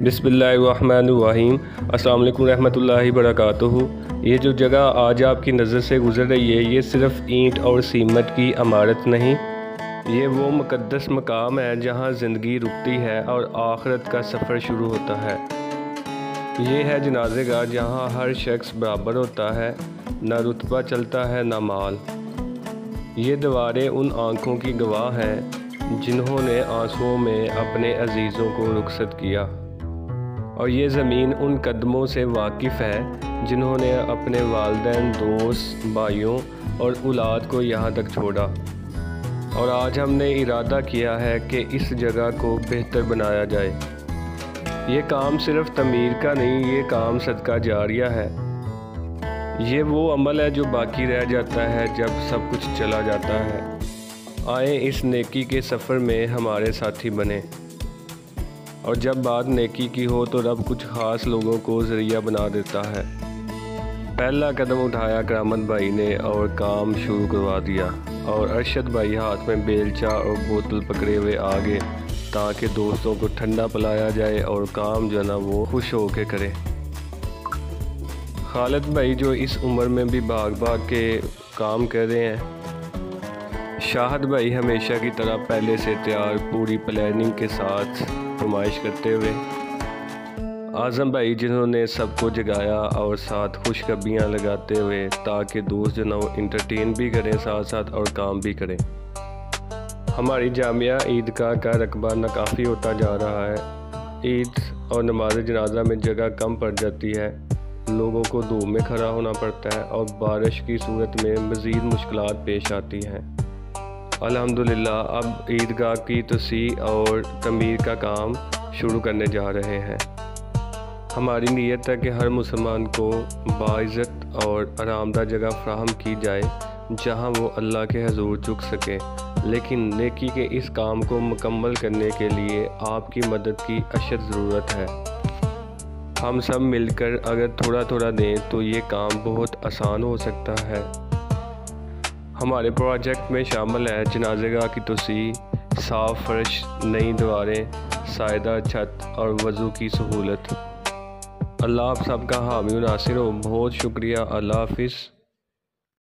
बिस्मिल्लाहिर्रहमानिर्रहीम। अस्सलाम वालेकुम रहमतुल्लाहि बरकातुहू। ये जो जगह आज आपकी नज़र से गुज़र रही है, ये सिर्फ़ ईंट और सीमेंट की इमारत नहीं, ये वो मुक़द्दस मकाम है जहाँ ज़िंदगी रुकती है और आखिरत का सफ़र शुरू होता है। ये है जनाज़ेगाह जहाँ हर शख्स बराबर होता है, ना रुतबा चलता है ना माल। ये दीवारें उन आँखों की गवाह हैं जिन्होंने आंसुओं में अपने अजीज़ों को रुखसत किया, और ये ज़मीन उन कदमों से वाकिफ़ है जिन्होंने अपने वालिदैन, दोस्त, भाइयों और औलाद को यहाँ तक छोड़ा। और आज हमने इरादा किया है कि इस जगह को बेहतर बनाया जाए। ये काम सिर्फ़ तमीर का नहीं, ये काम सदका जारिया है। ये वो अमल है जो बाकी रह जाता है जब सब कुछ चला जाता है। आए इस नेकी के सफ़र में हमारे साथी बने, और जब बात नेकी की हो तो रब कुछ ख़ास लोगों को ज़रिया बना देता है। पहला कदम उठाया करामत भाई ने और काम शुरू करवा दिया, और अरशद भाई हाथ में बेलचा और बोतल पकड़े हुए आ गए ताकि दोस्तों को ठंडा पिलाया जाए और काम जो है ना वो खुश हो के करे। खालिद भाई जो इस उम्र में भी भाग भाग के काम कर रहे हैं। शाहिद भाई हमेशा की तरह पहले से तैयार, पूरी प्लानिंग के साथ फरमाइश करते हुए। आज़म भाई जिन्होंने सबको जगाया और साथ खुशखबरियाँ लगाते हुए ताकि दोस्त जो ना वो इंटरटेन भी करें साथ साथ और काम भी करें। हमारी जामिया ईदगाह का रकबा नाकाफ़ी होता जा रहा है। ईद और नमाज जनाजा में जगह कम पड़ जाती है, लोगों को धूप में खड़ा होना पड़ता है और बारिश की सूरत में मज़ीद मुश्किलात पेश आती हैं। अल्हम्दुलिल्लाह अब ईदगाह की तसीह और तमीर का काम शुरू करने जा रहे हैं। हमारी नीयत है कि हर मुसलमान को बाइज़्ज़त और आरामदा जगह फराहम की जाए जहां वो अल्लाह के हजूर झुक सके। लेकिन नेकी के इस काम को मुकम्मल करने के लिए आपकी मदद की अशद ज़रूरत है। हम सब मिलकर अगर थोड़ा थोड़ा दें तो ये काम बहुत आसान हो सकता है। हमारे प्रोजेक्ट में शामिल है जनाज़ेगाह की तोसी, साफ़ फर्श, नई दीवारें, सायदार छत और वज़ू की सहूलत। अल्लाह आप सबका हामी नासिर हो। बहुत शुक्रिया। अल्लाह हाफ़िज़।